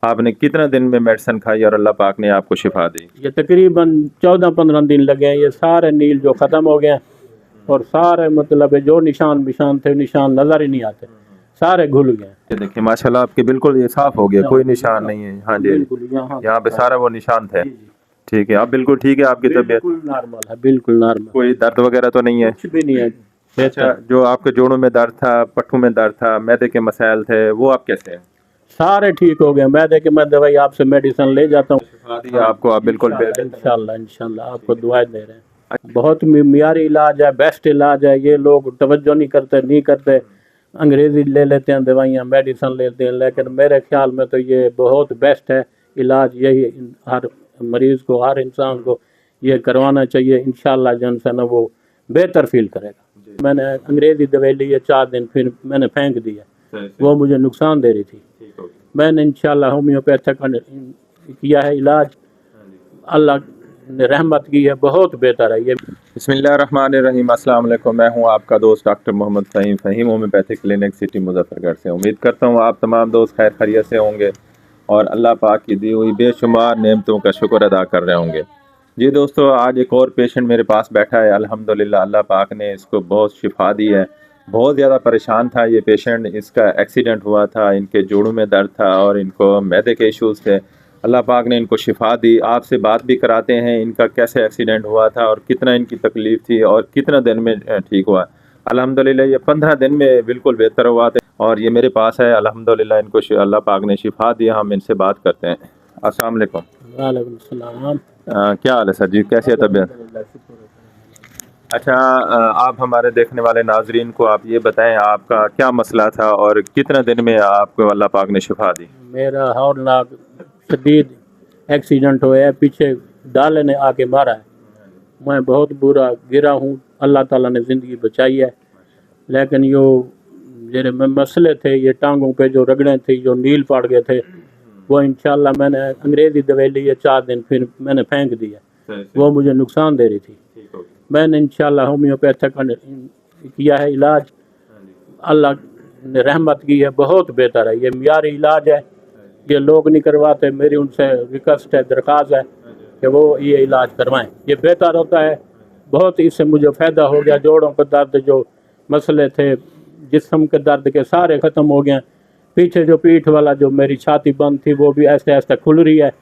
आपने कितना दिन में मेडिसिन खाई और अल्लाह पाक ने आपको शिफा दी? ये तकरीबन 14-15 दिन लगे हैं। ये सारे नील जो ख़त्म हो गए हैं और सारे मतलब जो निशान बिशान थे निशान नज़र ही नहीं आते, सारे घुल गए। ये देखिए माशाल्लाह आपके बिल्कुल ये साफ हो गया, कोई निशान नहीं है। हाँ जी, बिल्कुल यहाँ पे सारा वो निशान थे। ठीक है, अब बिल्कुल ठीक है आपकी तबीयत? बिल्कुल नॉर्मल है, बिल्कुल नॉर्मल, कोई दर्द वगैरह तो नहीं है? कुछ भी नहीं है। अच्छा, जो आपके जोड़ों में दर्द था, पट्टों में दर्द था, मैदे के मसाइल थे, वो आप कैसे हैं? सारे ठीक हो गए। मैं देखे मैं दवाई आपसे मेडिसिन ले जाता हूँ, शिफा दी आपको, आप बिल्कुल इंशाल्लाह इंशाल्लाह आपको दुआएं दे रहे हैं। बहुत मियारी इलाज है, बेस्ट इलाज है। ये लोग तवज्जो नहीं करते, अंग्रेज़ी ले लेते हैं दवाइयाँ, मेडिसिन लेते हैं, लेकिन मेरे ख्याल में तो ये बहुत बेस्ट है इलाज। यही हर मरीज़ को, हर इंसान को ये करवाना चाहिए। इंशाल्लाह जन से ना वो बेहतर फील करेगा। मैंने अंग्रेज़ी दवाई ली है 4 दिन, फिर मैंने फेंक दी है, वो मुझे नुकसान दे रही थी। मैंने इंशाल्लाह होम्योपैथिक किया है इलाज, अल्लाह ने रहमत की है, बहुत बेहतर है ये। बिस्मिल्लाहिर्रहमानिर्रहीम, अस्सलाम वालेकुम। मैं हूं आपका दोस्त doctor Mohammad Fahim homeopathic clinic city Muzaffargarh से। उम्मीद करता हूं आप तमाम दोस्त खैर खैरियत से होंगे और अल्लाह पाक की दी हुई बेशुमार नेमतों का शुक्र अदा कर रहे होंगे। जी दोस्तों, आज एक और पेशेंट मेरे पास बैठा है। अल्हम्दुलिल्लाह अल्लाह पाक ने इसको बहुत शिफा दी है। बहुत ज़्यादा परेशान था ये पेशेंट, इसका एक्सीडेंट हुआ था, इनके जोड़ों में दर्द था और इनको मैदे के इश्यूज़ थे। अल्लाह पाक ने इनको शिफा दी। आपसे बात भी कराते हैं इनका कैसे एक्सीडेंट हुआ था और कितना इनकी तकलीफ़ थी और कितना दिन में ठीक हुआ। अल्हम्दुलिल्लाह ये 15 दिन में बिल्कुल बेहतर हुआ था और ये मेरे पास है। अल्हम्दुलिल्लाह इनको अल्लाह पाक ने शिफा दिया। हम इनसे बात करते हैं। अस्सलाम वालेकुम। वालेकुम सलाम। क्या हाल है सर जी, कैसी है तबीयत? अच्छा, आप हमारे देखने वाले नाजरीन को आप ये बताएं आपका क्या मसला था और कितना दिन में आपको अल्लाह पाक ने शिफा दी? मेरा हौलनाक शदीद एक्सीडेंट हुआ है, पीछे डाले ने आके मारा है। मैं बहुत बुरा गिरा हूँ, अल्लाह ताला ने ज़िंदगी बचाई है। लेकिन यो मेरे में मसले थे, ये टांगों पे जो रगड़े थे, जो नील पड़ गए थे, वो इंशाल्लाह मैंने अंग्रेज़ी दवाई ली है 4 दिन, फिर मैंने फेंक दी है, वो मुझे नुकसान दे रही थी। मैंने इंशाल्लाह होम्योपैथिक किया है इलाज, अल्लाह ने रहमत की है, बहुत बेहतर है। ये मियारी इलाज है, ये लोग नहीं करवाते। मेरी उनसे रिक्वेस्ट है, दरख्वास्त है कि वो ये इलाज करवाएं, ये बेहतर होता है बहुत। इससे मुझे फ़ायदा हो गया। जोड़ों का दर्द, जो मसले थे, जिस्म के दर्द के सारे ख़त्म हो गए। पीछे जो पीठ वाला जो मेरी छाती बंद थी वो भी ऐसे ऐसे खुल रही है।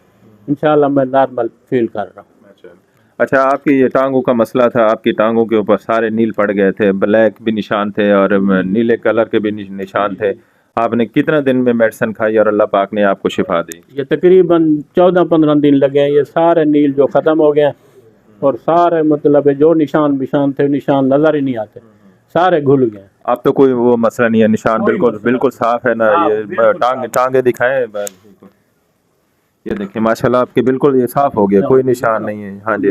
इंशाल्लाह मैं नॉर्मल फील कर रहा हूँ। अच्छा, आपकी ये टांगों का मसला था, आपकी टांगों के ऊपर सारे नील पड़ गए थे, ब्लैक भी निशान थे और नीले कलर के भी निशान थे। आपने कितना दिन में मेडिसिन खाई और अल्लाह पाक ने आपको शिफा दी? ये तकरीबन 14-15 दिन लगे हैं। ये सारे नील जो ख़त्म हो गए हैं और सारे मतलब जो निशान बिशान थे निशान नज़र ही नहीं आते, सारे घुल गए। अब तो कोई वो मसला नहीं है, निशान बिल्कुल साफ है ना। ये टांगे दिखाएं, ये देखिए माशाल्लाह आपके बिल्कुल ये साफ हो गया, कोई निशान नहीं है। हाँ जी,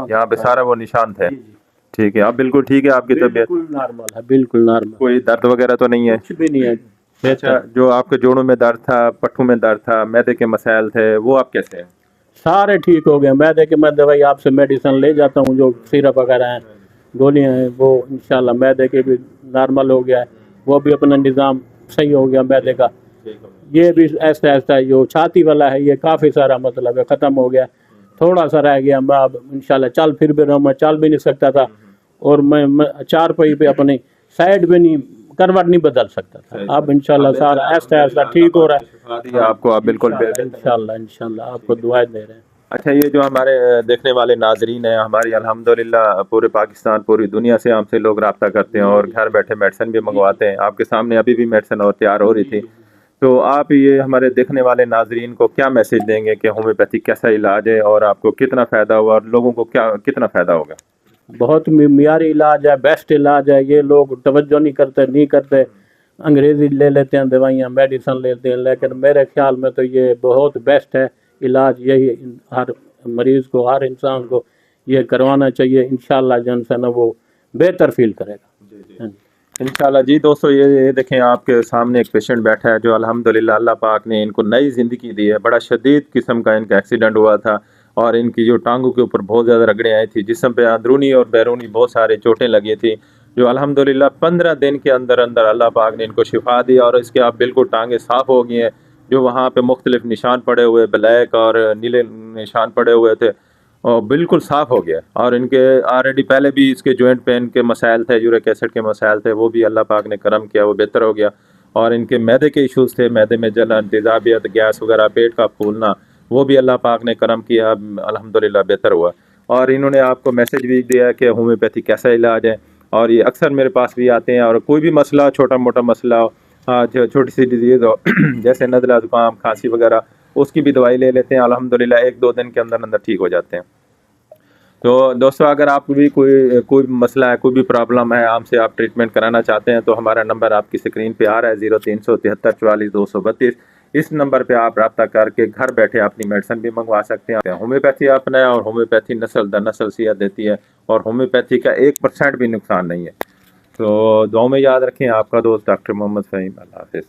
यहाँ पे सारा वो निशान थे। ठीक है, अब बिल्कुल ठीक है आपकी तबीयत? नॉर्मल है, बिल्कुल नॉर्मल, कोई दर्द वगैरह तो नहीं है? कुछ भी नहीं है। अच्छा, जो आपके जोड़ों में दर्द था, पट्टों में दर्द था, मैदे के मसाइल थे, वो आप कैसे हैं? सारे ठीक हो गए। मैं दवाई आपसे मेडिसिन ले जाता हूँ, जो सिरप वगैरह हैं, गोलियाँ हैं, वो इंशाल्लाह मैदे के भी नॉर्मल हो गया है, वो भी अपना निज़ाम सही हो गया मैदे का। ये भी ऐसा ऐसा जो छाती वाला है, ये काफ़ी सारा मतलब है ख़त्म हो गया, थोड़ा सा रह गया। मैं अब इंशाल्लाह चल फिर भी रहा हूँ। मैं चल भी नहीं सकता था और मैं चारपाई पे अपनी साइड भी नहीं, करवट नहीं बदल सकता था। अब इंशाल्लाह सारा ऐसा ऐसा ठीक हो रहा है आपको, आप बिल्कुल इंशाल्लाह आपको दुआएं दे रहे हैं। अच्छा, ये जो हमारे देखने वाले नाजरीन हैं, हमारी अल्हम्दुलिल्लाह पूरे पाकिस्तान, पूरी दुनिया से हमसे लोग रब्ता करते हैं और घर बैठे मेडिसिन भी मंगवाते हैं। आपके सामने अभी भी मेडिसिन और तैयार हो रही थी, तो आप ये हमारे देखने वाले नाजरीन को क्या मैसेज देंगे कि होम्योपैथिक कैसा इलाज है और आपको कितना फ़ायदा हुआ और लोगों को कितना फ़ायदा होगा? बहुत मियारी इलाज है, बेस्ट इलाज है। ये लोग तवज्जो नहीं करते, अंग्रेज़ी ले लेते हैं दवाइयाँ, मेडिसिन लेते हैं, लेकिन मेरे ख्याल में तो ये बहुत बेस्ट है इलाज। यही हर मरीज़ को, हर इंसान को ये करवाना चाहिए। इंशाल्लाह जन से ना वो बेहतर फील करेगा इंशाल्लाह। जी दोस्तों, ये देखें आपके सामने एक पेशेंट बैठा है जो अल्हम्दुलिल्लाह अल्लाह पाक ने इनको नई ज़िंदगी दी है। बड़ा शदीद किस्म का इनका एक्सीडेंट हुआ था और इनकी जो टांगों के ऊपर बहुत ज़्यादा रगड़े आई थी, जिस्म पे अंदरूनी और बैरूनी बहुत सारे चोटें लगी थी, जो अल्हम्दुलिल्लाह 15 दिन के अंदर अंदर अल्लाह पाक ने इनको शिफा दी और इसके आप बिल्कुल टांगे साफ़ हो गई हैं। جو وہاں پہ مختلف نشان پڑے ہوئے، بلیک اور نیلے نشان پڑے ہوئے تھے، اور بالکل صاف ہو گیا. اور ان کے آلریڈی پہلے بھی اس کے جوائنٹ پین کے مسائل تھے، یورک ایسڈ کے مسائل تھے، وہ بھی اللہ پاک نے کرم کیا، وہ بہتر ہو گیا. اور ان کے معدے کے ایشوز تھے، معدے میں جلن، تیزابیت، گیس وغیرہ، پیٹ کا پھولنا، وہ بھی اللہ پاک نے کرم کیا، الحمدللہ بہتر ہوا. اور انہوں نے آپ کو میسج بھی دیا کہ ہومیوپیتھی کیسا علاج ہے. اور یہ اکثر میرے پاس بھی آتے ہیں، اور کوئی بھی مسئلہ، چھوٹا موٹا مسئلہ ہو، چھوٹی سی ڈیزیز ہو جیسے نزلہ، زکام، کھانسی وغیرہ، اس کی بھی دوائی لے لیتے ہیں، الحمدللہ 1-2 دن کے اندر اندر ٹھیک ہو جاتے ہیں. تو دوستو اگر آپ کو بھی کوئی مسئلہ ہے، کوئی بھی پرابلم ہے، ہم سے آپ ٹریٹمنٹ کرانا چاہتے ہیں تو ہمارا نمبر آپ کی اسکرین پہ آ رہا ہے 0373442232. اس نمبر پہ آپ رابطہ کر کے گھر بیٹھے اپنی میڈیسن بھی منگوا سکتے ہیں. ہومیوپیتھی اپنا ہے، اور ہومیوپیتھی نسل در نسل صحت دیتی ہے، اور ہومیوپیتھی کا 1% بھی نقصان نہیں ہے. تو دعاؤں میں یاد رکھیں. آپ کا دوست ڈاکٹر محمد فہیم. اللہ حافظ.